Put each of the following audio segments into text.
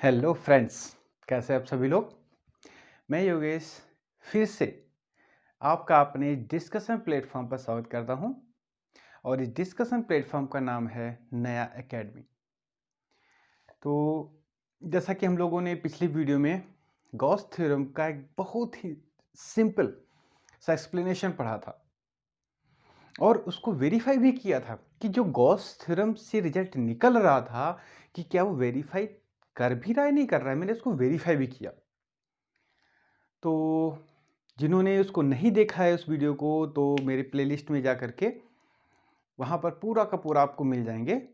Hello friends, कैसे आप सभी लोग। मैं योगेश फिर से आपका अपने डिस्कशन प्लेटफॉर्म पर स्वागत करता हूं और इस डिस्कशन प्लेटफॉर्म का नाम है नया एकेडमी। तो जैसा कि हम लोगों ने पिछली वीडियो में गॉस थ्योरम का एक बहुत ही सिंपल सा एक्सप्लेनेशन पढ़ा था और उसको वेरीफाई भी किया था कि जो गॉस थ्योरम से रिजल्ट निकल रहा था कि क्या वो वेरीफाई कर भी रहा है नहीं कर रहा है। मैंने उसको वेरीफाई भी किया। तो जिन्होंने उसको नहीं देखा है उस वीडियो को, तो मेरे प्लेलिस्ट में जा करके वहाँ पर पूरा का पूरा आपको मिल जाएंगे।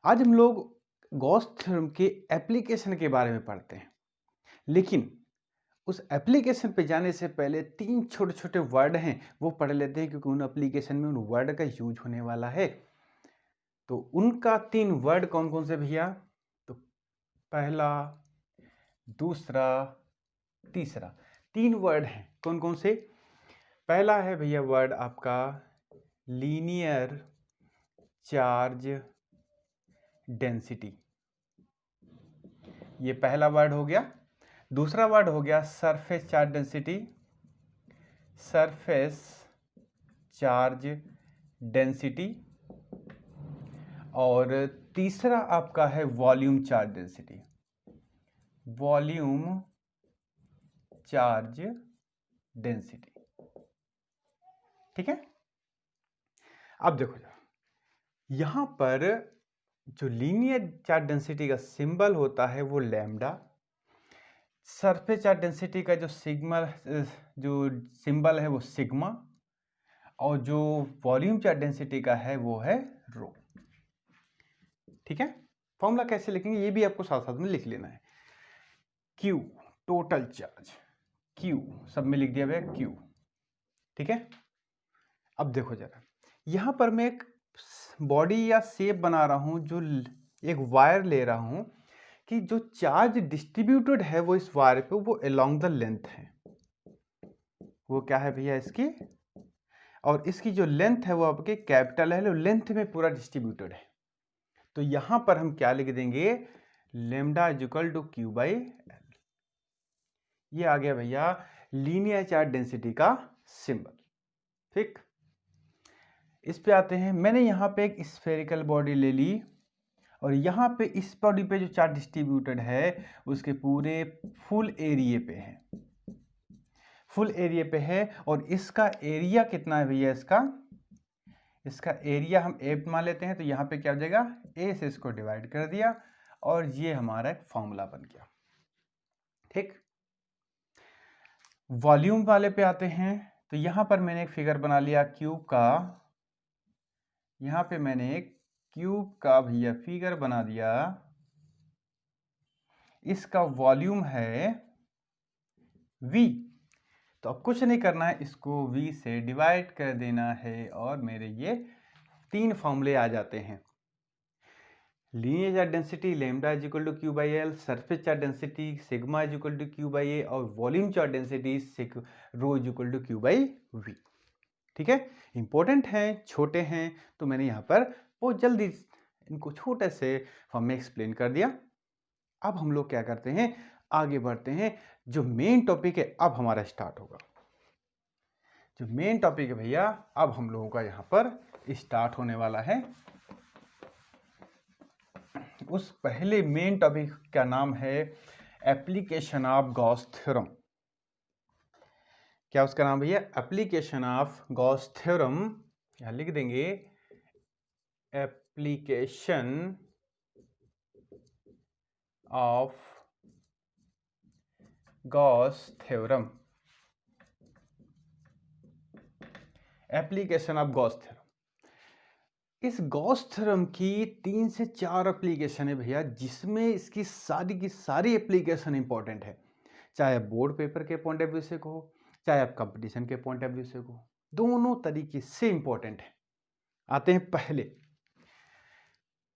आज हम लोग गॉस थ्योरम के एप्लीकेशन के बारे में पढ़ते हैं, लेकिन उस एप्लीकेशन पे जाने से पहले तीन छोटे छोटे वर्ड हैं वो पढ़ लेते हैं, क्योंकि उन एप्लीकेशन में उन वर्ड का यूज होने वाला है। तो उनका तीन वर्ड कौन कौन से भैया? तो पहला, दूसरा, तीसरा, तीन वर्ड हैं। कौन कौन से? पहला है भैया वर्ड आपका लीनियर चार्ज डेंसिटी, ये पहला वर्ड हो गया। दूसरा वर्ड हो गया surface charge density, surface charge density. और तीसरा आपका है volume charge density, volume charge density. ठीक है। अब देखो यहां पर जो लीनियर चार्ज डेंसिटी का सिंबल होता है वो लैम्डा, सरफेस चार्ज डेंसिटी का जो सिंबल है वो सिग्मा, और जो वॉल्यूम चार्ज डेंसिटी का है वो है रो। ठीक है। फॉर्मूला कैसे लिखेंगे ये भी आपको साथ साथ में लिख लेना है। Q टोटल चार्ज, Q सब में लिख दिया गया Q। ठीक है। अब देखो जरा, यहां पर मैं एक बॉडी या शेप बना रहा हूं, जो एक वायर ले रहा हूं कि जो चार्ज डिस्ट्रीब्यूटेड है वो इस वायर पे वो अलोंग द लेंथ है। वो क्या है भैया इसकी, और इसकी जो लेंथ है वो आपके कैपिटल है, लेंथ में पूरा डिस्ट्रीब्यूटेड है। तो यहां पर हम क्या लिख देंगे, lambda is equal to Q by L. ये आ गया भैया लीनियर चार्ज डेंसिटी का सिंबल। ठीक। इस पे आते हैं। मैंने यहां पे एक स्फेरिकल बॉडी ले ली और यहां पे इस बॉडी पे जो चार्ज डिस्ट्रीब्यूटेड है उसके पूरे फुल एरिया पे है, फुल एरिया पे है। और इसका एरिया कितना है भैया, इसका एरिया हम ए मान लेते हैं। तो यहाँ पे क्या हो जाएगा, ए से इसको डिवाइड कर दिया और ये हमारा एक फॉर्मूला बन गया। ठीक। वॉल्यूम वाले पे आते हैं। तो यहाँ पर मैंने एक फिगर बना लिया क्यूब का, यहाँ पे मैंने एक क्यूब का भैया फिगर बना दिया। इसका वॉल्यूम है V। तो अब कुछ नहीं करना है, इसको V से डिवाइड कर देना है और मेरे ये तीन फॉर्मूले आ जाते हैं। Linear charge density lambda is equal to Q by l, surface charge density sigma is equal to Q by A, और volume charge density rho is equal to Q by V. ठीक है। इंपॉर्टेंट है, छोटे हैं, तो मैंने यहाँ पर बहुत जल्दी इनको छोटे से फॉर्म में एक्सप्लेन कर दिया। अब हम लोग क्या करते हैं, आगे बढ़ते हैं। जो मेन टॉपिक है अब हमारा स्टार्ट होगा। जो मेन टॉपिक है भैया अब हम लोगों का यहाँ पर स्टार्ट होने वाला है। उस पहले मेन टॉपिक का नाम है एप्लीकेशन ऑफ गॉस थ्योरम। क्या उसका नाम भैया, एप्लीकेशन ऑफ गॉस थ्योरम। यहां लिख देंगे application of Gauss theorem, application of Gauss theorem. इस गॉस थ्योरम की 3 से 4 एप्लीकेशन है भैया, जिसमें इसकी की सारी एप्लीकेशन इंपॉर्टेंट है। चाहे आप बोर्ड पेपर के पॉइंट ऑफ व्यू से कहो, चाहे आप कंपटीशन के पॉइंट ऑफ व्यू से कहो, दोनों तरीके से इंपॉर्टेंट है। आते हैं पहले।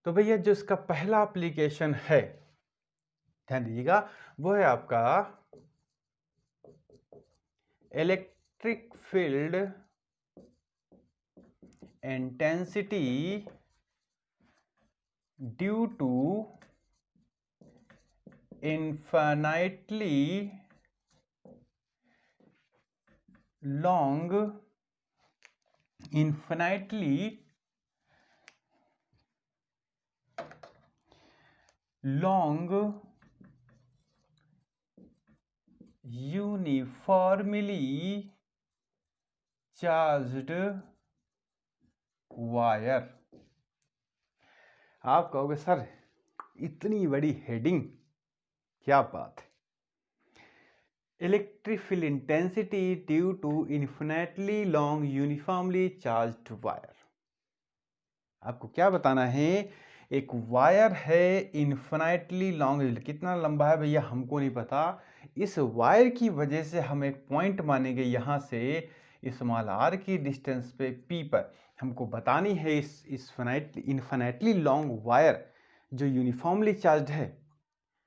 तो भैया जो इसका पहला एप्लीकेशन है, ध्यान दीजिएगा, वो है आपका electric field intensity due to infinitely long uniformly charged wire. आप कहोगे सर इतनी बड़ी हेडिंग, क्या बात है। Electric field intensity due to infinitely long uniformly charged wire. आपको क्या बताना है, एक वायर है इन्फिनेटली लॉन्ग, कितना लंबा है भैया हमको नहीं पता, इस वायर की वजह से हम एक पॉइंट मानेंगे यहां से स्मॉल आर की डिस्टेंस पे पी पर हमको बतानी है इस इन्फिनेटली लॉन्ग वायर जो यूनिफॉर्मली चार्ज्ड है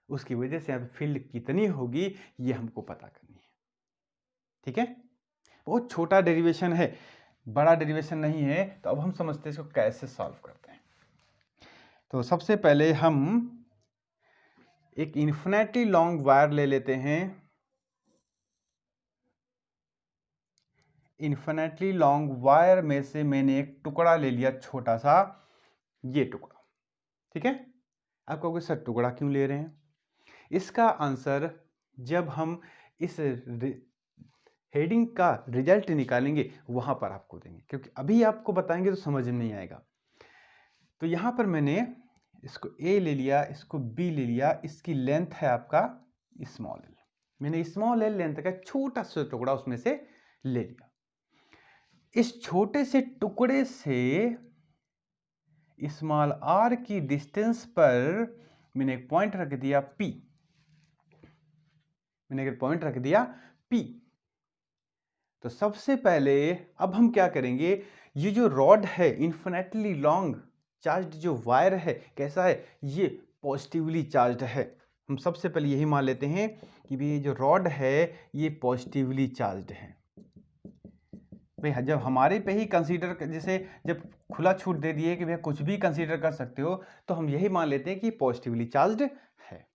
उसकी वजह से यहाँ पे फील्ड कितनी होगी ये हमको पता करनी है। ठीक है, बहुत छोटा डेरिवेशन है, बड़ा डेरिवेशन नहीं है। तो अब हम समझते हैं इसको कैसे सॉल्व करते हैं। तो सबसे पहले हम एक इन्फिनेटली लॉन्ग वायर ले लेते हैं। इन्फिनेटली लॉन्ग वायर में से मैंने एक टुकड़ा ले लिया, छोटा सा ये टुकड़ा। ठीक है, आप कहोगे सर टुकड़ा क्यों ले रहे हैं, इसका आंसर जब हम इस हेडिंग का रिजल्ट निकालेंगे वहां पर आपको देंगे, क्योंकि अभी आपको बताएंगे तो समझ में नहीं आएगा। तो यहां पर मैंने इसको ए ले लिया, इसको बी ले लिया, इसकी लेंथ है आपका स्मॉल एल, मैंने स्मॉल एल लेंथ का छोटा सा टुकड़ा उसमें से ले लिया। इस छोटे से टुकड़े से स्मॉल आर की डिस्टेंस पर मैंने एक पॉइंट रख दिया पी, मैंने एक पॉइंट रख दिया पी। तो सबसे पहले अब हम क्या करेंगे, ये जो रॉड है इन्फिनेटली लॉन्ग चार्ज्ड जो वायर है कैसा है, ये पॉजिटिवली चार्ज्ड है। हम सबसे पहले यही मान लेते हैं कि ये जो रॉड है ये पॉजिटिवली चार्ज्ड है। भाई जब हमारे पे ही कंसीडर, जैसे जब खुला छूट दे दिए कि भैया कुछ भी कंसीडर कर सकते हो, तो हम यही मान लेते हैं कि पॉजिटिवली चार्ज्ड है।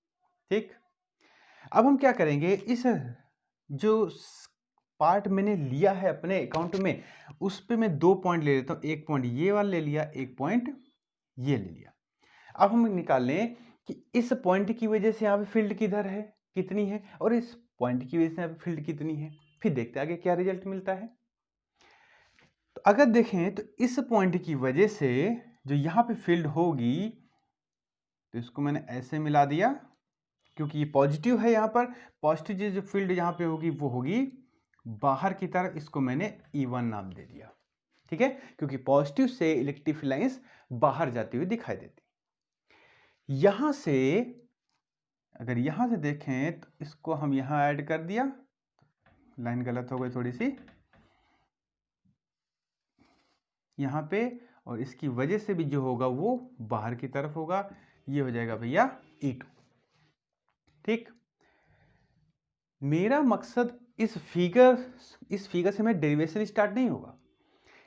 ठीक, अब हम क्या करेंगे, इस जो पार्ट मैंने लिया है अपने अकाउंट में उस पे मैं 2 पॉइंट ले लेता हूं, एक पॉइंट ये वाला ले लिया, एक पॉइंट ये ले लिया। अब हम निकाल लें कि इस पॉइंट की वजह से यहाँ पे फील्ड किधर है, कितनी है, और इस पॉइंट की वजह से यहाँ पे फील्ड कितनी है, फिर देखते आगे क्या रिजल्ट मिलता है। तो अगर देखें तो इस पॉइंट की वजह से जो यहाँ पे फील्ड होगी, तो इसको मैंने ऐसे मिला दिया क्योंकि ये पॉजिटिव है, यहाँ पर पॉजिटिव जो फील्ड यहाँ पे होगी वो होगी बाहर की तरफ, इसको मैंने E1 नाम दे दिया। ठीक है, क्योंकि पॉजिटिव से इलेक्ट्रिक फील्ड लाइंस बाहर जाती हुई दिखाई देती। यहां से अगर यहां से देखें तो इसको हम यहां ऐड कर दिया, लाइन गलत हो गई थोड़ी सी यहां पे, और इसकी वजह से भी जो होगा वो बाहर की तरफ होगा, ये हो जाएगा भैया E2। ठीक, मेरा मकसद इस फिगर से मैं डेरिवेशन स्टार्ट नहीं होगा,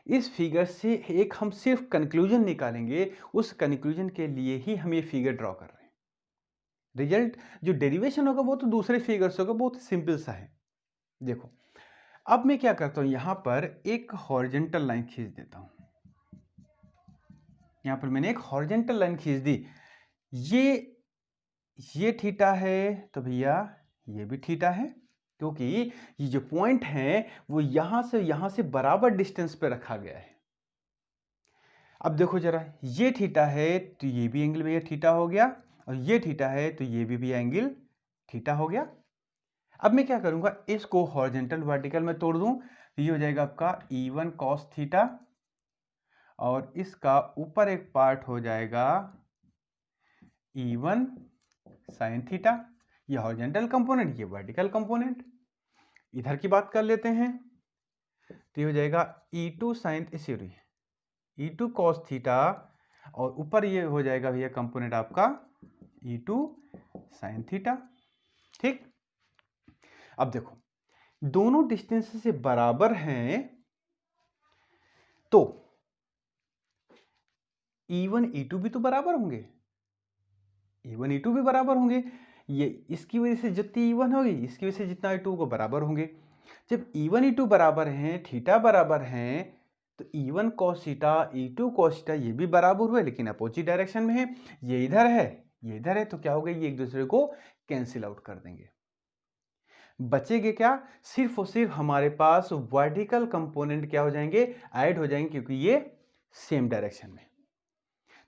इस फिगर से एक हम सिर्फ कंक्लूजन निकालेंगे, उस कंक्लूजन के लिए ही हम ये फिगर ड्रॉ कर रहे हैं। रिजल्ट जो डेरिवेशन होगा वो तो दूसरे फिगर से होगा, बहुत सिंपल सा है। देखो अब मैं क्या करता हूं, यहां पर एक हॉरिजॉन्टल लाइन खींच देता हूं, यहां पर मैंने एक हॉरिजॉन्टल लाइन खींच दी, ये थीटा है तो भैया ये भी थीटा है, क्योंकि ये जो पॉइंट है वो यहां से बराबर डिस्टेंस पे रखा गया है। अब देखो जरा, ये थीटा है तो ये भी एंगल भैया थीटा हो गया, और ये थीटा है तो ये भी एंगल थीटा हो गया। अब मैं क्या करूंगा, इसको हॉरिजॉन्टल वर्टिकल में तोड़ दूं, तो ये हो जाएगा आपका E1 cos थीटा, और इसका ऊपर एक पार्ट हो जाएगा E1 sin थीटा। ये हॉरिजॉन्टल कंपोनेंट, ये वर्टिकल कंपोनेंट। इधर की बात कर लेते हैं, तो ये हो जाएगा E2 sin sorry E2 cos theta, और ऊपर ये हो जाएगा भैया कंपोनेंट आपका E2 sin थीटा। ठीक, अब देखो दोनों डिस्टेंस से बराबर हैं, तो E1 E2 भी तो बराबर होंगे, E1 E2 भी बराबर होंगे। ये इसकी वजह से जितनी E1 होगी इसकी वजह से जितना E2 को बराबर होंगे। जब E1 E2 बराबर हैं, थीटा बराबर हैं, तो E1 cos theta E2 cos theta ये भी बराबर हुए लेकिन अपोजिट डायरेक्शन में है। ये इधर है, ये इधर है, तो क्या होगा, ये एक दूसरे को कैंसिल आउट कर देंगे। बचेंगे क्या, सिर्फ और सिर्फ हमारे पास वर्टिकल कंपोनेंट क्या हो जाएंगे, ऐड हो जाएंगे, क्योंकि ये सेम डायरेक्शन में।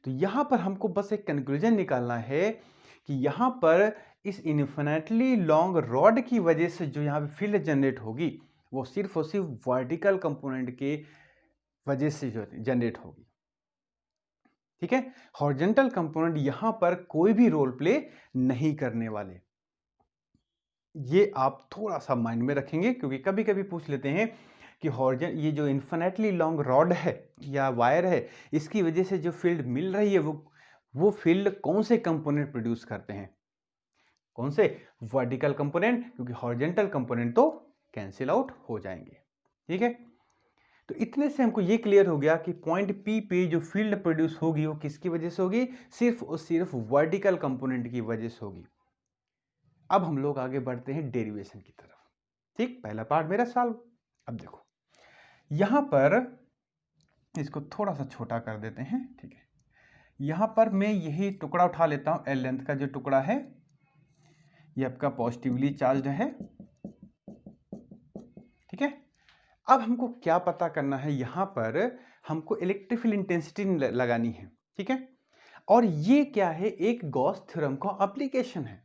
तो यहां पर हमको बस एक कंक्लूजन निकालना है कि यहां पर इस इन्फिनिटली लॉन्ग रॉड की वजह से जो यहां पे फील्ड जनरेट होगी वो सिर्फ और सिर्फ वर्टिकल कंपोनेंट के वजह से जो जनरेट होगी। ठीक है, हॉरिजॉन्टल कंपोनेंट यहां पर कोई भी रोल प्ले नहीं करने वाले। ये आप थोड़ा सा माइंड में रखेंगे, क्योंकि कभी कभी पूछ लेते हैं कि हॉरिजॉन ये जो इन्फिनिटली लॉन्ग रॉड है या वायर है, इसकी वजह से जो फील्ड मिल रही है वो फील्ड कौन से कंपोनेंट प्रोड्यूस करते हैं, कौन से, वर्टिकल कंपोनेंट, क्योंकि हॉरिजॉन्टल कंपोनेंट तो कैंसिल आउट हो जाएंगे। ठीक है, तो इतने से हमको ये क्लियर हो गया कि पॉइंट पी पे जो फील्ड प्रोड्यूस होगी वो किसकी वजह से होगी, सिर्फ और सिर्फ वर्टिकल कंपोनेंट की वजह से होगी। अब हम लोग आगे बढ़ते हैं डेरिवेशन की तरफ। ठीक, पहला पार्ट मेरा सॉल्व। अब देखो यहां पर इसको थोड़ा सा छोटा कर देते हैं। ठीक है, यहां पर मैं यही टुकड़ा उठा लेता हूं, एल लेंथ का जो टुकड़ा है ये आपका पॉजिटिवली चार्ज्ड है। ठीक है, अब हमको क्या पता करना है, यहां पर हमको इलेक्ट्रिक फील्ड इंटेंसिटी लगानी है। ठीक है, और ये क्या है, एक गॉस थ्योरम का एप्लीकेशन है।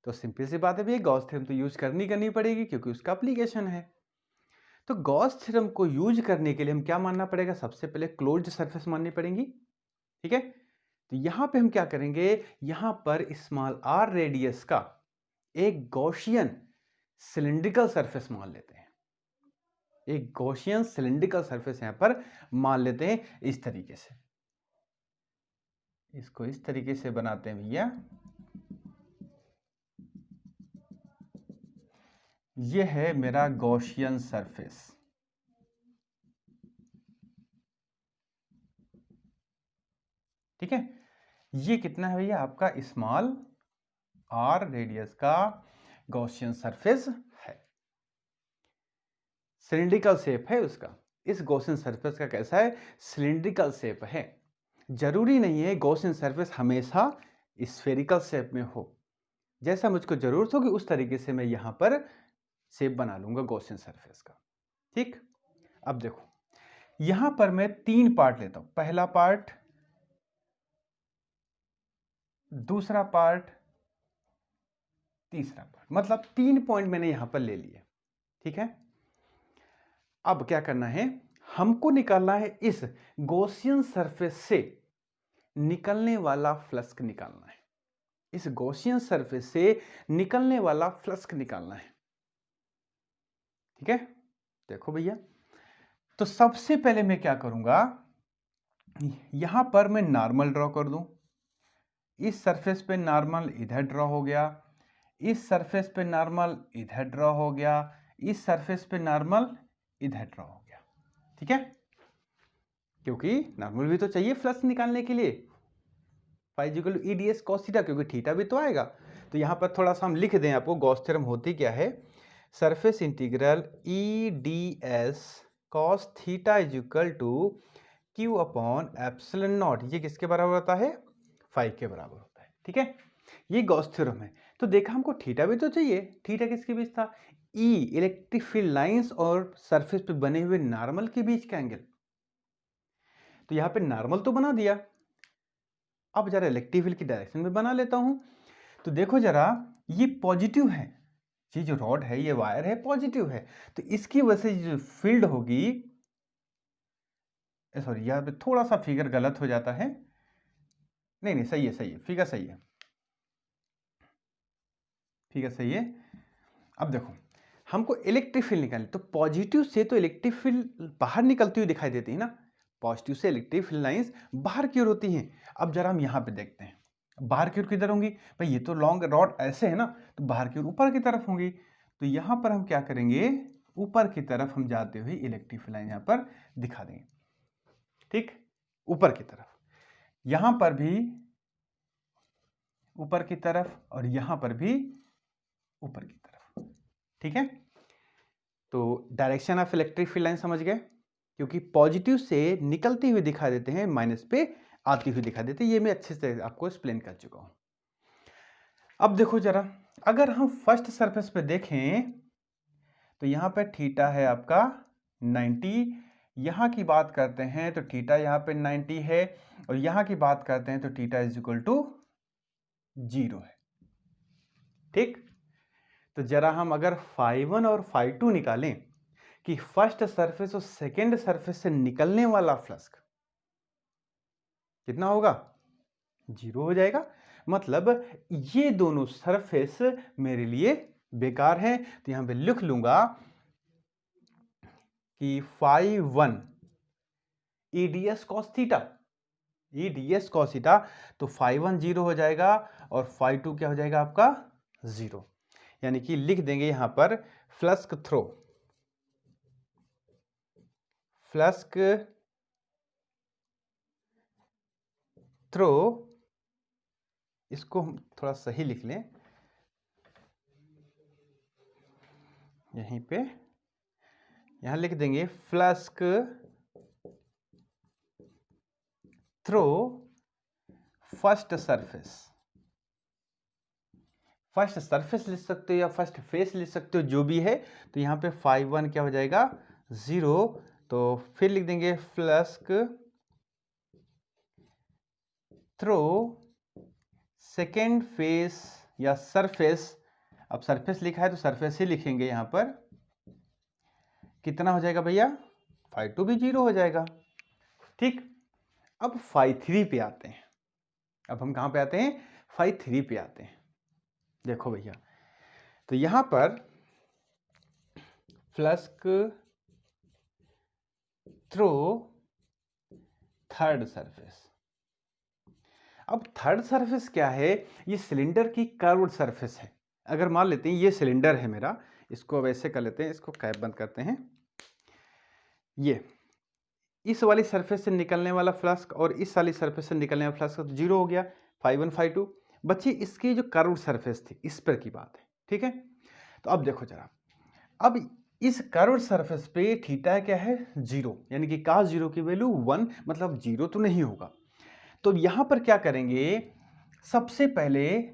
तो सिंपल सी बात है भैया, गॉस थ्योरम तो यूज करनी पड़ेगी क्योंकि उसका एप्लीकेशन है। तो गॉस थ्योरम को यूज करने के लिए हम क्या मानना पड़ेगा, सबसे पहले क्लोज्ड सरफेस माननी पड़ेगी। ठीक है, तो यहां पे हम क्या करेंगे, यहां पर स्मॉल आर रेडियस का एक गॉसियन सिलिंड्रिकल सरफेस मान लेते हैं। एक गॉसियन सिलिंड्रिकल सरफेस यहां पर मान लेते हैं इस तरीके से। इसको इस तरीके से बनाते हैं भैया, ये है मेरा गॉसियन सरफेस। ठीक है, ये कितना है भैया, आपका स्मॉल आर रेडियस का गॉसियन सरफेस है, सिलिंड्रिकल शेप है उसका। इस गॉसियन सरफेस का कैसा है, सिलिंड्रिकल शेप है। जरूरी नहीं है गॉसियन सरफेस हमेशा स्फेरिकल शेप में हो, जैसा मुझको जरूरत होगी उस तरीके से मैं यहां पर शेप बना लूंगा गॉसियन सरफेस का। ठीक, अब देखो यहां पर मैं 3 पार्ट लेता हूं, पहला पार्ट, दूसरा पार्ट, तीसरा पार्ट, मतलब 3 पॉइंट मैंने यहां पर ले लिए। ठीक है, अब क्या करना है, हमको निकालना है इस गॉसियन सरफेस से निकलने वाला फ्लक्स निकालना है। इस गॉसियन सरफेस से निकलने वाला फ्लक्स निकालना है। ठीक है, देखो भैया, तो सबसे पहले मैं क्या करूंगा, यहां पर मैं नॉर्मल ड्रॉ कर दूं। इस सरफेस पे नॉर्मल इधर ड्रॉ हो गया, इस सरफेस पे नॉर्मल इधर ड्रॉ हो गया, इस सरफेस पे नॉर्मल इधर ड्रॉ हो गया। ठीक है, क्योंकि नॉर्मल भी तो चाहिए फ्लक्स निकालने के लिए, फाइजिकल ईडीएस कॉस थीटा, क्योंकि थीटा भी तो आएगा। तो यहां पर थोड़ा सा हम लिख दें आपको, गॉस थ्योरम होती क्या है, surface integral E D S cos theta is equal to Q upon epsilon nought. ये किसके बराबर होता है, 5 के बराबर होता है। ठीक है, ये गॉस थ्योरम है। तो देखा हमको थीटा भी तो चाहिए, थीटा किसके बीच था, ई इलेक्ट्रिक फील्ड लाइंस और सरफेस पे बने हुए नॉर्मल के बीच का एंगल। तो यहां पे नॉर्मल तो बना दिया, अब जरा इलेक्ट्रिक फील्ड की डायरेक्शन में बना लेता हूं। तो देखो जरा, ये पॉजिटिव है, ये जो रॉड है, ये वायर है, पॉजिटिव है, तो इसकी वजह से जो फील्ड होगी, सॉरी यहाँ पे थोड़ा सा फिगर गलत हो जाता है, नहीं सही है, सही है, फिगर सही है, फिगर सही है। अब देखो हमको इलेक्ट्रिक फील्ड निकालनी, तो पॉजिटिव से तो इलेक्ट्रिक फील्ड बाहर निकलती हुई दिखाई देती है ना, पॉजिटिव से इलेक्ट्रिक फील्ड लाइंस बाहर की ओर होती हैं। अब जरा हम यहाँ पे देखते हैं, बाहर की ओर किधर होंगी भाई, ये तो लॉन्ग रॉड ऐसे है ना, तो बाहर की ओर ऊपर की तरफ होंगी। तो यहाँ पर हम क्या करेंगे, ऊपर की तरफ हम जाते हुए इलेक्ट्रिक फील्ड लाइन यहाँ पर दिखा देंगे। ठीक, ऊपर की तरफ, यहाँ पर भी ऊपर की तरफ और यहां पर भी ऊपर की तरफ। ठीक है, तो direction of electric field line समझ गए, क्योंकि पॉजिटिव से निकलती हुई दिखा देते हैं, माइनस पे आती हुई दिखा देते हैं। ये मैं अच्छे से आपको एक्सप्लेन कर चुका हूं। अब देखो जरा, अगर हम फर्स्ट सरफेस पे देखें तो यहां पे थीटा है आपका 90, यहां की बात करते हैं तो थीटा यहां पे 90 है, और यहां की बात करते हैं तो थीटा इज इक्वल टू 0 है। ठीक, तो जरा हम अगर φ1 और φ2 निकालें कि फर्स्ट सरफेस और सेकेंड सरफेस से निकलने वाला फ्लक्स कितना होगा, 0 हो जाएगा। मतलब ये दोनों सरफेस मेरे लिए बेकार है। तो यहां पे लिख लूंगा कि φ1 EDS cos theta, EDS cos theta, तो φ1 0 हो जाएगा और φ2 क्या हो जाएगा आपका 0। यानी कि लिख देंगे यहां पर फ्लक्स थ्रो, इसको हम थोड़ा सही लिख लें, यहीं पे यहां लिख देंगे flux throw first surface. First surface लिख सकते हो या फर्स्ट फेस लिख सकते हो, जो भी है। तो यहां पे φ1 क्या हो जाएगा 0, तो फिर लिख देंगे फ्लक्स थ्रो सेकेंड फेस या सरफेस। अब सरफेस लिखा है तो सरफेस ही लिखेंगे यहां पर। कितना हो जाएगा भैया, φ2 भी 0 हो जाएगा। ठीक, अब φ3 पे आते हैं। अब हम कहां पे आते हैं, φ3 पे आते हैं। देखो भैया, तो यहां पर फ्लक्स थ्रो थर्ड सरफेस। अब थर्ड सरफेस क्या है, ये सिलेंडर की कर्व्ड सरफेस है। अगर मान लेते हैं ये सिलेंडर है मेरा, इसको अब ऐसे कर लेते हैं, इसको कैप बंद करते हैं। ये इस वाली सरफेस से निकलने वाला फ्लक्स और इस वाली सरफेस से निकलने वाला फ्लक्स तो 0 हो गया, φ1 φ2। बच्ची इसकी जो कर्व्ड सरफेस थी इस पर की बात है। ठीक है, तो अब देखो जरा, अब इस कर्व्ड सरफेस पे थीटा क्या है 0, यानी कि cos 0 की वैल्यू 1, मतलब 0 तो नहीं होगा। तो यहां पर क्या करेंगे, सबसे पहले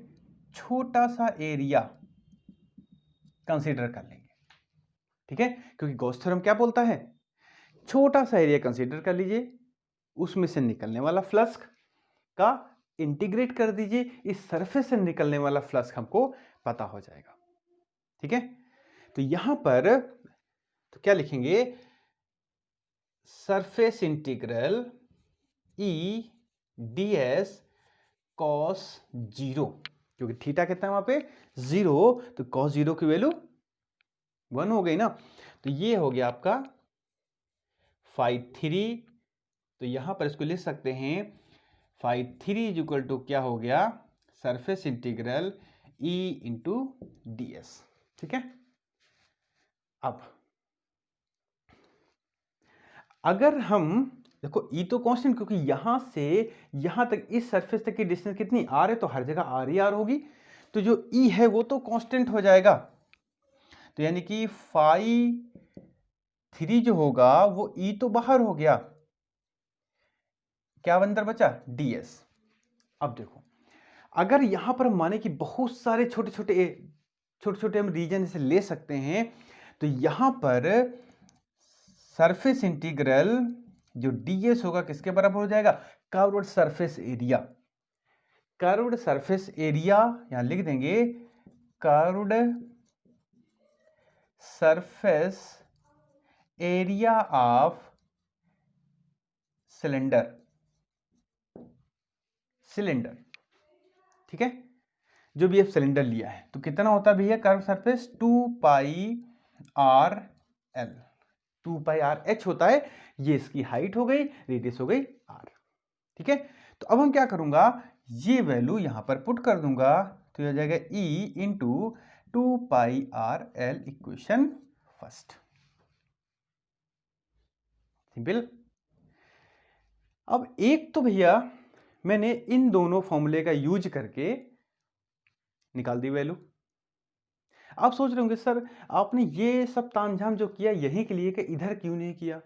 छोटा सा एरिया कंसीडर कर लेंगे। ठीक है, क्योंकि गॉस थ्योरम क्या बोलता है, छोटा सा एरिया कंसीडर कर लीजिए, उसमें से निकलने वाला फ्लक्स का इंटीग्रेट कर दीजिए, इस सरफेस से निकलने वाला फ्लक्स हमको पता हो जाएगा। ठीक है, तो यहां पर तो क्या लिखेंगे, surface integral E ds cos 0, क्योंकि थीटा कितना है वहां पे 0, तो cos 0 की वैल्यू 1 हो गई ना। तो ये हो गया आपका φ3। तो यहां पर इसको लिख सकते हैं φ3 इज इक्वल टू क्या हो गया, surface integral E into ds। ठीक है, अब अगर हम देखो E तो कांस्टेंट, क्योंकि यहां से यहां तक इस सरफेस तक की डिस्टेंस कितनी r है, तो हर जगह r ही r होगी। तो जो E है वो तो कांस्टेंट हो जाएगा। तो यानी कि φ3 जो होगा वो E तो बाहर हो गया, क्या अंदर बचा ds। अब देखो, अगर यहां पर माने कि बहुत सारे छोटे छोटे हम रीजन इसे ले सकते हैं, तो यहां पर सरफेस इंटीग्रल जो ds होगा किसके बराबर हो जाएगा, curved surface area. Curved surface area यहां लिख देंगे, curved surface area of cylinder. ठीक है, जो भी आप सिलेंडर लिया है तो कितना होता है भैया कर्व सरफेस, 2πr_l, 2πr_h होता है। ये इसकी हाइट हो गई, रेडियस हो गई r। ठीक है, तो अब हम क्या करूंगा, ये वैल्यू यहां पर पुट कर दूंगा, तो ये हो जाएगा E into 2πr_l equation first. Simple. अब एक तो भैया मैंने इन दोनों फॉर्मूले का यूज करके निकाल दी वैल्यू। आप सोच रहे होंगे सर आपने ये सब तामझाम जो किया यहीं के लिए कि इधर क्यों नहीं किया?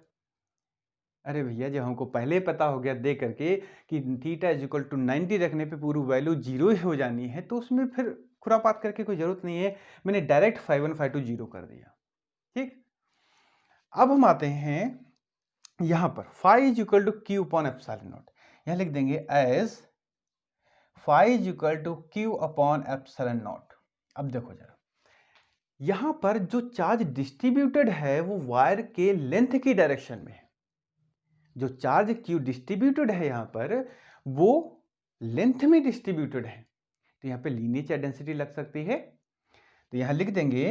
अरे भैया जब हमको पहले ही पता हो गया देख करके कि थीटा इज इक्वल टू 90 रखने पे पूरी वैल्यू जीरो ही हो जानी है, तो उसमें फिर खुरापात करके कोई जरूरत नहीं है। मैंने डायरेक्ट 5 1 5 2 0 कर दिया। ठीक, अब हम आते हैं यहां पर phi is equal to Q upon epsilon nought. यहां लिख देंगे as phi is equal to Q upon epsilon nought. अब देखो जरा, यहां पर जो चार्ज डिस्ट्रीब्यूटेड है वो वायर के लेंथ की डायरेक्शन में है। जो चार्ज क्यू डिस्ट्रीब्यूटेड है यहां पर वो लेंथ में डिस्ट्रीब्यूटेड है, तो यहां पे लीनियर चार्ज डेंसिटी लग सकती है। तो यहां लिख देंगे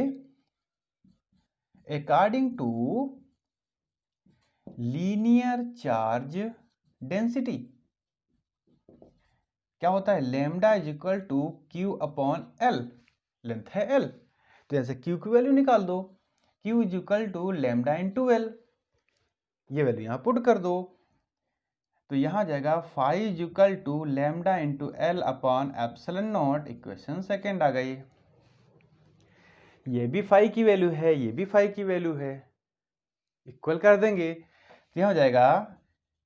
according to linear charge density क्या होता है, lambda is equal to Q upon l. Length है एल, तो जैसे क्यू की वैल्यू निकाल दो, q is equal to lambda into l. ये वैल्यू यहां पुट कर दो, तो यहां जाएगा phi is equal to lambda into l upon epsilon naught. Equation second आ गई। ये भी फाई की वैल्यू है, ये भी फाई की वैल्यू है, इक्वल कर देंगे। तो यहां हो जाएगा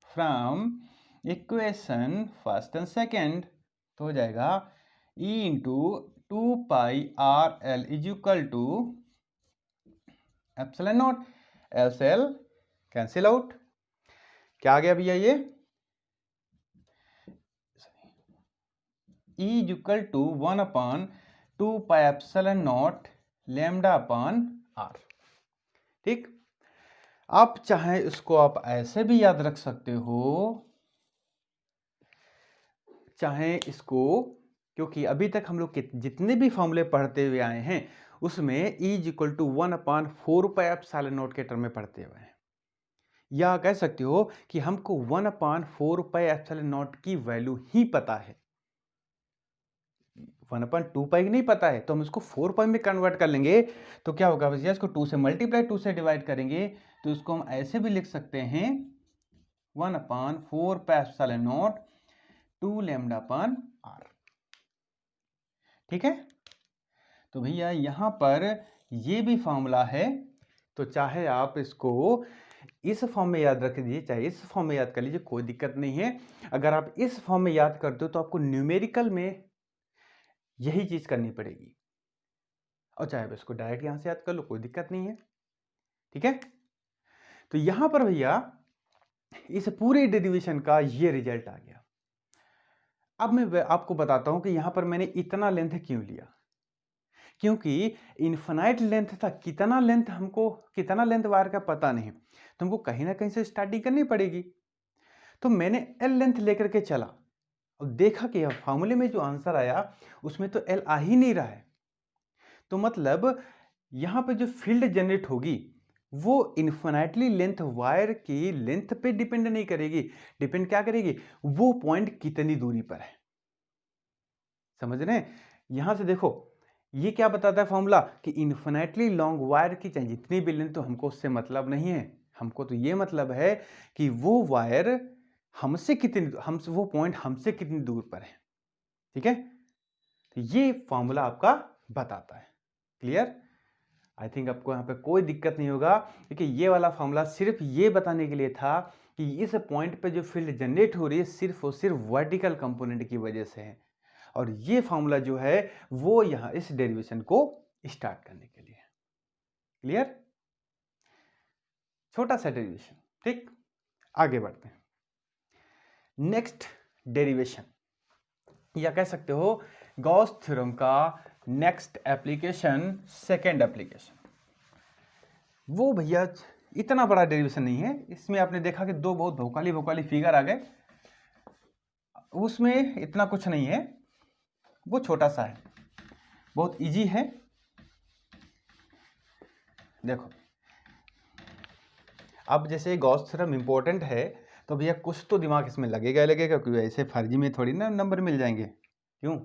from equation first and second, तो हो जाएगा E into 2 pi R L is equal to epsilon nought. L से एल कैंसिल आउट, क्या आ गया भैया ये E is equal to 1 upon 2 pi epsilon naught lambda upon r। ठीक, आप चाहे इसको आप ऐसे भी याद रख सकते हो, चाहे इसको, क्योंकि अभी तक हम लोग जितने भी फॉर्मूले पढ़ते हुए आए हैं उसमें E is equal to 1 upon 4 pi epsilon naught के टर्म में पढ़ते हुए हैं, या कह सकते हो कि हमको 1 upon 4 pi epsilon naught की वैल्यू ही पता है, 1/2 पाई नहीं पता है, तो हम इसको 4 पाई में कन्वर्ट कर लेंगे। तो क्या होगा भैया, इसको 2 से मल्टीप्लाई 2 से डिवाइड करेंगे, तो इसको हम ऐसे भी लिख सकते हैं 1/4 pi epsilon nought 2 lambda upon R. ठीक है, तो भैया यहां पर ये भी फॉर्मूला है, तो चाहे आप इसको इस फॉर्म में याद रख दीजिए चाहे इस फॉर्म में याद कर लीजिए, कोई दिक्कत नहीं है। अगर आप इस फॉर्म में याद करते हो तो आपको न्यूमेरिकल में यही चीज करनी पड़ेगी, और चाहे आप इसको डायरेक्ट यहां से याद कर लो, कोई दिक्कत नहीं है। ठीक है, तो यहां पर भैया इस पूरे डेरिवेशन का ये रिजल्ट आ गया। अब मैं आपको बताता हूं कि यहां पर मैंने इतना लेंथ क्यों लिया, क्योंकि इनफाइनाइट लेंथ था, कितना लेंथ हमको, कितना लेंथ वायर का पता नहीं, तो हमको कहीं ना कहीं से स्टार्टिंग करनी पड़ेगी। तो मैंने एल लेंथ लेकर के चला और देखा कि फॉर्मूले में जो आंसर आया उसमें तो एल आ ही नहीं रहा है, तो मतलब यहां पे जो फील्ड जनरेट होगी वो इन्फिनाइटली लेंथ वायर की लेंथ पे डिपेंड नहीं करेगी, डिपेंड क्या करेगी, वो पॉइंट कितनी दूरी पर है। समझ रहे हैं, यहां से देखो ये क्या बताता है फॉर्मूला कि इन्फिनाइटली लॉन्ग वायर की चाहे जितनी भी लेंथ, तो हमको उससे मतलब नहीं है, हमको तो ये मतलब है कि वो वायर हमसे कितनी, हमसे वो पॉइंट हमसे कितनी दूर पर है। ठीक है, तो ये फॉर्मूला आपका बताता है। क्लियर, आई थिंक आपको यहाँ पे कोई दिक्कत नहीं होगा, क्योंकि ये वाला फॉर्मूला सिर्फ ये बताने के लिए था कि इस पॉइंट पे जो फील्ड जनरेट हो रही है सिर्फ और सिर्फ वर्टिकल कंपोनेंट की वजह से है, और ये फॉर्मूला जो है वो यहाँ इस डेरिवेशन को स्टार्ट करने के लिए। क्लियर, छोटा सा डेरिवेशन। ठीक, आगे बढ़ते हैं। नेक्स्ट डेरिवेशन, या कह सकते हो गॉस थ्योरम का नेक्स्ट एप्लीकेशन, सेकेंड एप्लीकेशन। वो भैया इतना बड़ा डेरिवेशन नहीं है, इसमें आपने देखा कि दो बहुत भौकाली भौकाली फिगर आ गए, उसमें इतना कुछ नहीं है, वो छोटा सा है, बहुत इजी है। देखो अब जैसे गॉस थ्योरम इंपॉर्टेंट है तो भैया कुछ तो दिमाग इसमें लगेगा लगेगा, क्योंकि ऐसे फर्जी में थोड़ी ना नंबर मिल जाएंगे, क्यों।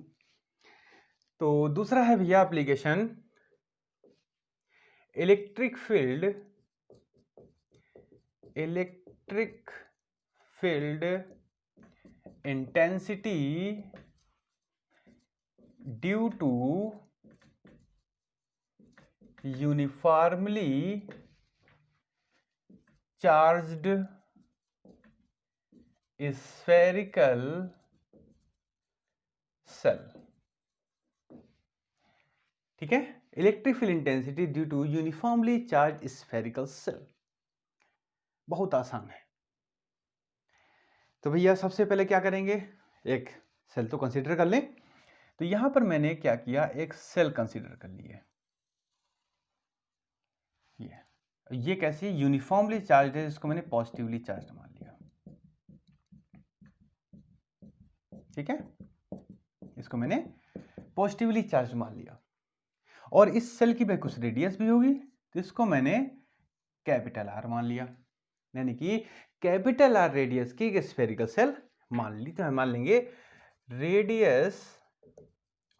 तो दूसरा है भैया application electric field, electric field intensity due to uniformly charged spherical shell. ठीक है, electric field intensity due to uniformly charge spherical shell. बहुत आसान है। तो भैया सबसे पहले क्या करेंगे, एक सेल तो कंसीडर कर लें। तो यहां पर मैंने क्या किया, एक सेल कंसीडर कर लिया। ये कैसे यूनिफॉर्मली चार्ज है, इसको मैंने पॉजिटिवली चार्ज मान लिया। ठीक है, इसको मैंने पॉजिटिवली चार्ज मान लिया। और इस सेल की भाई कुछ रेडियस भी होगी, तो इसको मैंने कैपिटल आर मान लिया। यानी कि कैपिटल आर रेडियस की एक स्फेरिकल सेल मान ली। तो हम मान लेंगे radius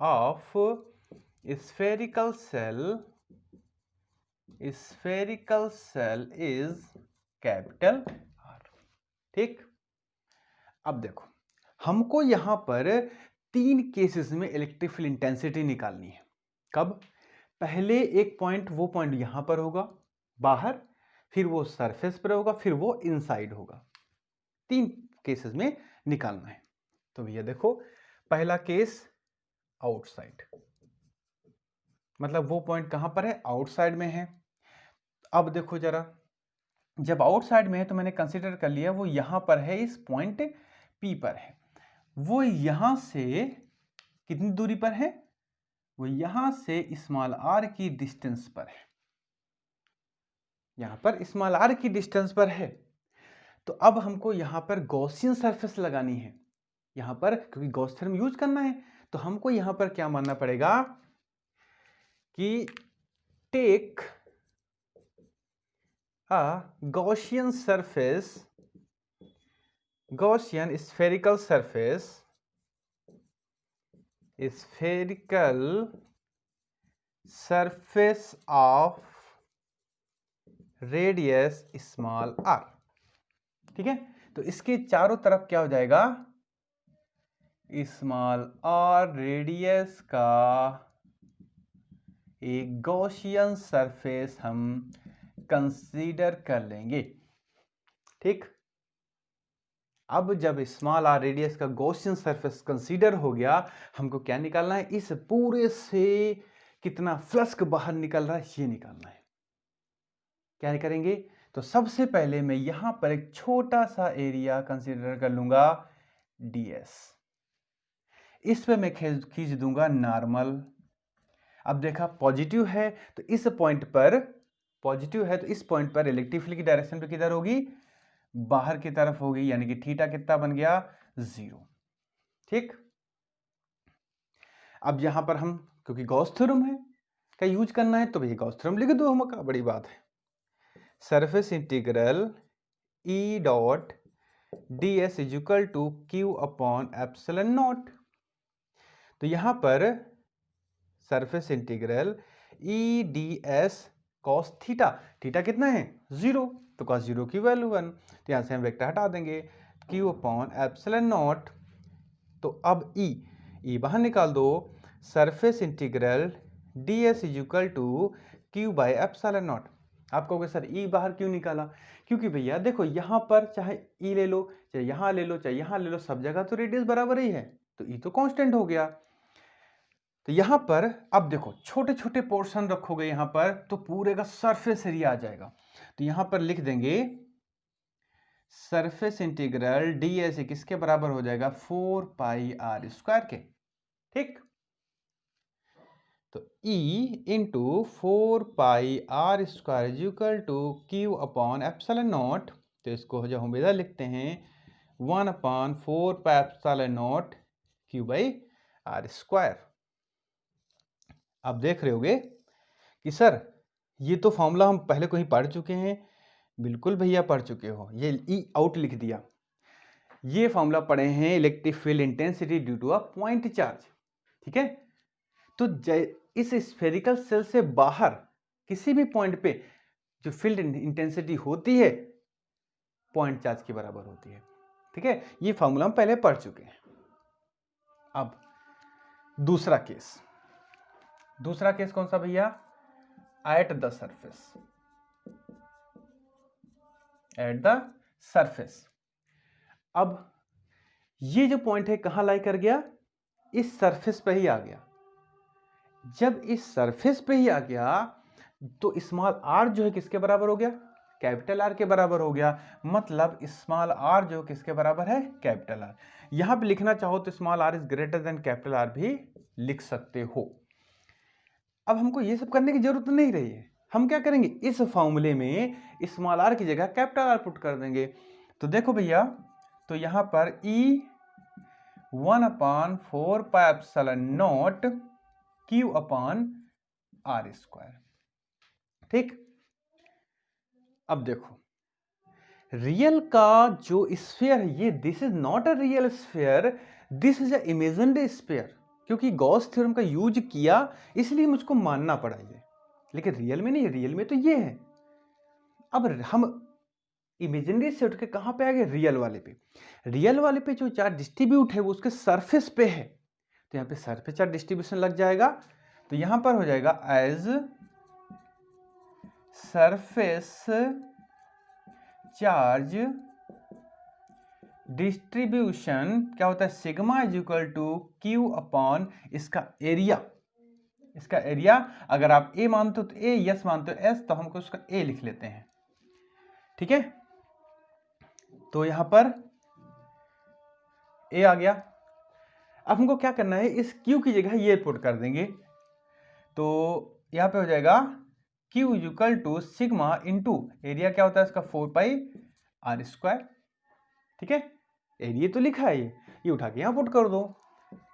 of spherical shell is capital R. ठीक, अब देखो हमको यहां पर 3 केसेस में इलेक्ट्रिक फील्ड इंटेंसिटी निकालनी है। कब, पहले एक पॉइंट, वो पॉइंट यहां पर होगा बाहर, फिर वो सरफेस पर होगा, फिर वो इनसाइड होगा। 3 केसेस में निकालना है। तो भैया देखो, पहला केस आउटसाइड, मतलब वो पॉइंट कहां पर है, आउटसाइड में है। अब देखो जरा, जब आउटसाइड में है तो मैंने कंसीडर कर लिया वो यहां पर है, इस पॉइंट P पर है। वो यहां से कितनी दूरी पर है, वो यहां से स्मॉल r की डिस्टेंस पर है। यहां पर स्मॉल r की डिस्टेंस पर है। तो अब हमको यहां पर गॉसियन सरफेस लगानी है। यहां पर क्योंकि गॉस थ्योरम यूज करना है, तो हमको यहां पर क्या मानना पड़ेगा कि take a Gaussian surface, Gaussian spherical surface, spherical surface of radius small r। ठीक है, तो इसके चारों तरफ क्या हो जाएगा, स्मॉल r रेडियस का एक गॉसियन सरफेस हम कंसीडर कर लेंगे। ठीक, अब जब स्मॉल r रेडियस का गॉसियन सरफेस कंसीडर हो गया, हमको क्या निकालना है, इस पूरे से कितना फ्लक्स बाहर निकल रहा है ये निकालना है। क्या करेंगे, तो सबसे पहले मैं यहां पर एक छोटा सा एरिया कंसीडर कर लूंगा ds। इस पे मैं खींच दूंगा नॉर्मल। अब देखा पॉजिटिव है तो इस पॉइंट पर, पॉजिटिव है तो इस पॉइंट पर इलेक्ट्रिक फील्ड की डायरेक्शन पे किधर होगी, बाहर की तरफ होगी। यानी कि थीटा कितना बन गया, 0। ठीक, अब यहां पर हम क्योंकि गॉस थ्योरम है का यूज करना है, तो भैया गॉस थ्योरम लिख दो, हम का बड़ी बात है। Surface integral E dot ds is equal to Q upon epsilon nought. तो यहां पर surface integral E ds cos theta, theta कितना है 0, तो cos 0 की वैल्यू 1। तो यहां से हम वेक्टर हटा देंगे, Q अपॉन एप्सिलॉन नॉट। तो अब E बाहर निकाल दो, surface integral ds is equal to Q by epsilon nought. आप कहोगे सर E बाहर क्यों निकाला, क्योंकि भैया देखो यहां पर चाहे E ले लो, चाहे यहां ले लो, चाहे यहां ले लो, सब जगह तो रेडियस बराबर ही है, तो E तो कांस्टेंट हो गया। तो यहां पर अब देखो छोटे छोटे पोर्शन रखोगे यहां पर, तो पूरे का सरफेस एरिया आ जाएगा। तो यहां पर लिख देंगे सरफेस इंटीग्रल ds किसके बराबर हो जाएगा, 4 पाई r स्क्वायर के। ठीक, तो E into 4 pi r square is equal to Q upon epsilon nought. तो इसको जब हम इधर लिखते हैं 1 upon 4 pi epsilon nought Q by r square. आप देख रहे होगे कि सर ये तो फॉर्मूला हम पहले कहीं पढ़ चुके हैं। बिल्कुल भैया पढ़ चुके हो, ये E आउट लिख दिया। ये फॉर्मूला पढ़े हैं electric field intensity due to a point charge. ठीक है, तो इस स्फेरिकल सेल से बाहर किसी भी पॉइंट पे जो फील्ड इंटेंसिटी होती है पॉइंट चार्ज के बराबर होती है। ठीक है, ये फॉर्मूला हम पहले पढ़ चुके हैं। अब दूसरा केस कौन सा भैया? At the surface. अब ये जो पॉइंट है कहां लाई कर गया? इस सरफेस पे ही आ गया। जब इस सरफेस पे ही आ गया तो स्मॉल आर जो है किसके बराबर हो गया? कैपिटल आर के बराबर हो गया। मतलब स्मॉल आर जो किसके बराबर है? Capital R. यहां पे लिखना चाहो तो small R is greater than capital R भी लिख सकते हो। अब हमको ये सब करने की जरूरत नहीं रही है। हम क्या करेंगे? इस फॉर्मूले में स्मॉल आर की जगह कैपिटल आर पुट कर देंगे। तो देखो भैया, तो यहां पर E 1/4πε0 Q/r²। ठीक। अब देखो, रियल का जो स्फीयर है ये, this is not a real sphere, this is a imaginary sphere. क्योंकि गॉस थ्योरम का यूज किया इसलिए मुझको मानना पड़ा ये, लेकिन रियल में नहीं, रियल में तो ये है। अब हम इमेजिनरी से उठ के कहां पे आ गए? रियल वाले पे। रियल वाले पे जो चार्ज डिस्ट्रीब्यूट है वो उसके सरफेस पे है, तो यहां पे सरफेस चार्ज डिस्ट्रीब्यूशन लग जाएगा। तो यहां पर हो जाएगा एज सरफेस चार्ज डिस्ट्रीब्यूशन क्या होता है? Sigma is equal to Q upon इसका एरिया। इसका एरिया अगर आप ए मानते हो तो ए, यस मानते हो एस, तो हमको उसका ए लिख लेते हैं। ठीक है, तो यहां पर ए आ गया। अब हमको क्या करना है? इस क्यू की जगह ये पुट कर देंगे। तो यहां पे हो जाएगा Q is equal to sigma into area क्या होता है इसका? 4πr²। ठीक है, एरिया तो लिखा है, ये उठा के यहां पुट कर दो।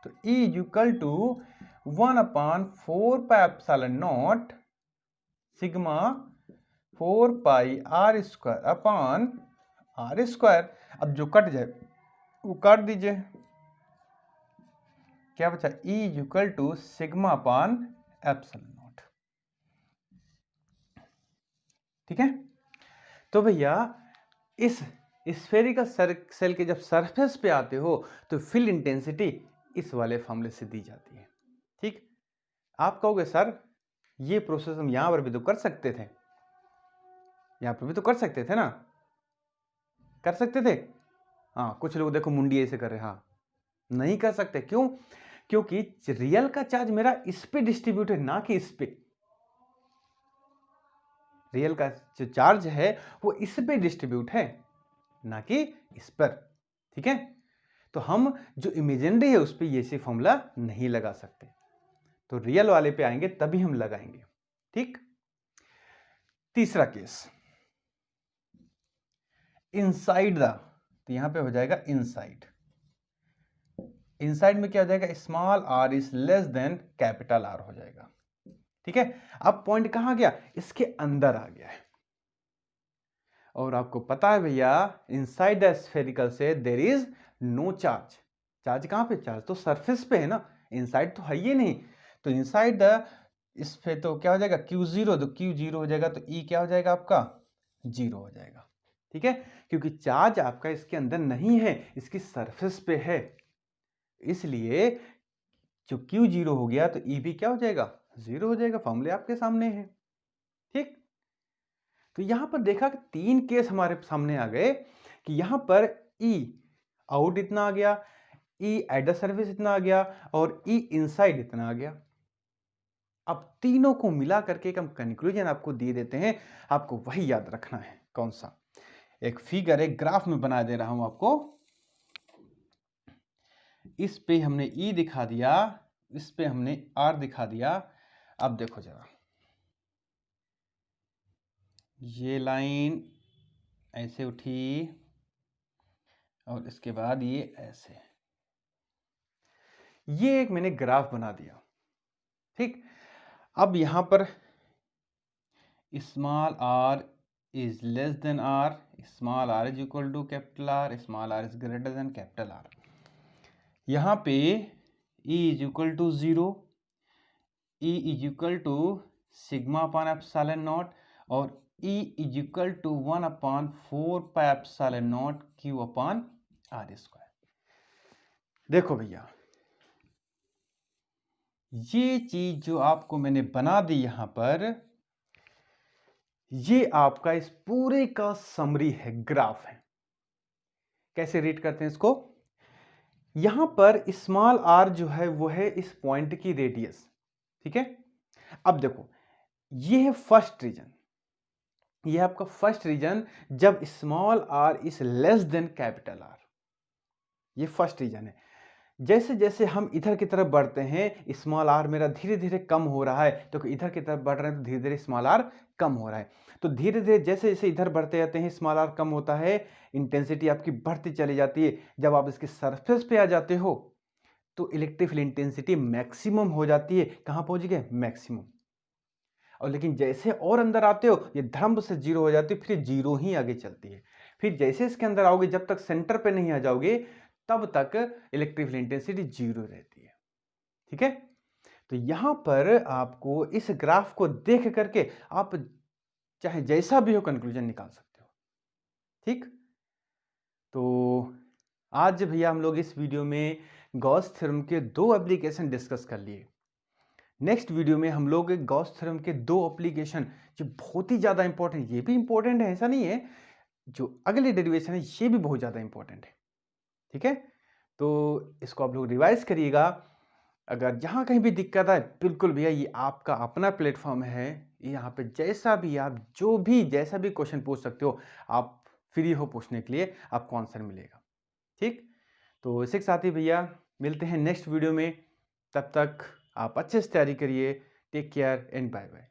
तो E is equal to 1/4πε0 sigma 4πr² upon r²। अब जो कट जाए वो काट दीजिए। क्या बचा? E is equal to sigma upon ε0। ठीक है, तो भैया इस स्फेरिकल सेल के जब सरफेस पे आते हो तो फील्ड इंटेंसिटी इस वाले फॉर्मूले से दी जाती है। ठीक, आप कहोगे सर ये प्रोसेस हम यहां पर भी तो कर सकते थे, यहां पर भी तो कर सकते थे ना? कर सकते थे। हाँ, कुछ लोग देखो मुंडी ऐसे कर रहे हैं। हाँ, नहीं कर सकते। क्यों? क्योंकि रियल का चार्ज मेरा इस पे डिस्ट्रीब्यूट है, ना कि इस पे। रियल का जो चार्ज है वो इस पे डिस्ट्रीब्यूट है, ना कि इस पर। ठीक है, तो हम जो इमेजिनरी है उस पे ये से फॉर्मूला नहीं लगा सकते, तो रियल वाले पे आएंगे तभी हम लगाएंगे। ठीक, तीसरा केस इनसाइड द, तो यहां पे हो जाएगा इनसाइड। इनसाइड में क्या हो जाएगा? Small R is less than capital R हो जाएगा। ठीक है, अब पॉइंट कहां गया? इसके अंदर आ गया है। और आपको पता है भैया इनसाइड द स्फेरिकल से there is no charge. Charge कहां पे? चार्ज तो सरफेस पे है ना, इनसाइड तो है ही नहीं। तो इनसाइड द इस पे तो क्या हो जाएगा? Q0, तो Q0 हो जाएगा, तो E क्या हो जाएगा आपका? 0 हो जाएगा। ठीक है, क्योंकि चार्ज आपका इसके अंदर नहीं है, इसकी सरफेस पे है, इसलिए जो Q0 हो गया तो E भी क्या हो जाएगा? 0 हो जाएगा। फॉर्मूले आपके सामने है। ठीक, तो यहां पर देखा कि 3 केस हमारे सामने आ गए कि यहां पर E आउट इतना आ गया, E एट द सर्फेस इतना आ गया, और E इनसाइड इतना आ गया। अब तीनों को मिला करके एक हम कंक्लूजन आपको दे देते हैं, आपको वही याद रखना है। कौन सा? एक फिगर, एक ग्राफ में बना दे रहा हूं आपको। इस पे हमने E दिखा दिया, इस पे हमने R दिखा दिया। अब देखो जरा, ये लाइन ऐसे उठी और इसके बाद ये ऐसे, ये एक मैंने ग्राफ बना दिया। ठीक, अब यहां पर small r is less than r, small r is equal to capital R, small r is greater than capital R। यहां पे E is equal to 0, E is equal to sigma upon epsilon naught, और E is equal to 1/4πε0 Q upon R²। देखो भैया, ये चीज जो आपको मैंने बना दी यहां पर, ये आपका इस पूरे का समरी है, ग्राफ है। कैसे रीड करते हैं इसको? यहां पर स्मॉल आर जो है वो है इस पॉइंट की रेडियस, ठीक है। अब देखो, ये है फर्स्ट रीजन, ये है आपका फर्स्ट रीजन जब small R is less than capital R. ये फर्स्ट रीजन है। जैसे जैसे हम इधर की तरफ बढ़ते हैं, स्मॉल आर मेरा धीरे धीरे कम हो रहा है, तो इधर की तरफ बढ़ रहे हैं तो धीरे धीरे स्मॉल आर कम हो रहा है। तो धीरे धीरे जैसे जैसे इधर बढ़ते जाते हैं, स्मॉल आर कम होता है, इंटेंसिटी आपकी बढ़ती चली जाती है। जब आप इसके सरफेस पे आ जाते हो तो इलेक्ट्रिक फील्ड इंटेंसिटी मैक्सिमम हो जाती है। कहां पहुंच गए? मैक्सिमम। और लेकिन जैसे और अंदर आते हो, ये धड़म्ब से जीरो हो जाती है, फिर जीरो ही आगे चलती है। फिर जैसे इसके अंदर आओगे, जब तक सेंटर पे नहीं आ जाओगे, तब तक इलेक्ट्रिक फील्ड इंटेंसिटी जीरो रहती है, ठीक है। तो यहां पर आपको इस ग्राफ को देख करके आप चाहे जैसा भी हो कंक्लूजन निकाल सकते हो, ठीक। तो आज भैया हम लोग इस वीडियो में गॉस थ्योरम के दो एप्लीकेशन डिस्कस कर लिए। नेक्स्ट वीडियो में हम लोग गॉस थ्योरम के दो एप्लीकेशन जो बहुत ही ज्यादा इंपॉर्टेंट, ये भी इंपॉर्टेंट है ऐसा नहीं है, जो अगली डेरिवेशन है ये भी बहुत ज्यादा इंपॉर्टेंट है, ठीक है। तो इसको आप लोग रिवाइज करिएगा। अगर जहां कहीं भी दिक्कत आए, बिल्कुल भैया ये आपका अपना प्लेटफॉर्म है, यहाँ पे जैसा भी आप जो भी जैसा भी क्वेश्चन पूछ सकते हो, आप फ्री हो पूछने के लिए, आपको आंसर मिलेगा, ठीक। तो इसी के साथ ही भैया मिलते हैं नेक्स्ट वीडियो में। तब तक आप अच्छे से तैयारी करिए। Take care and bye bye.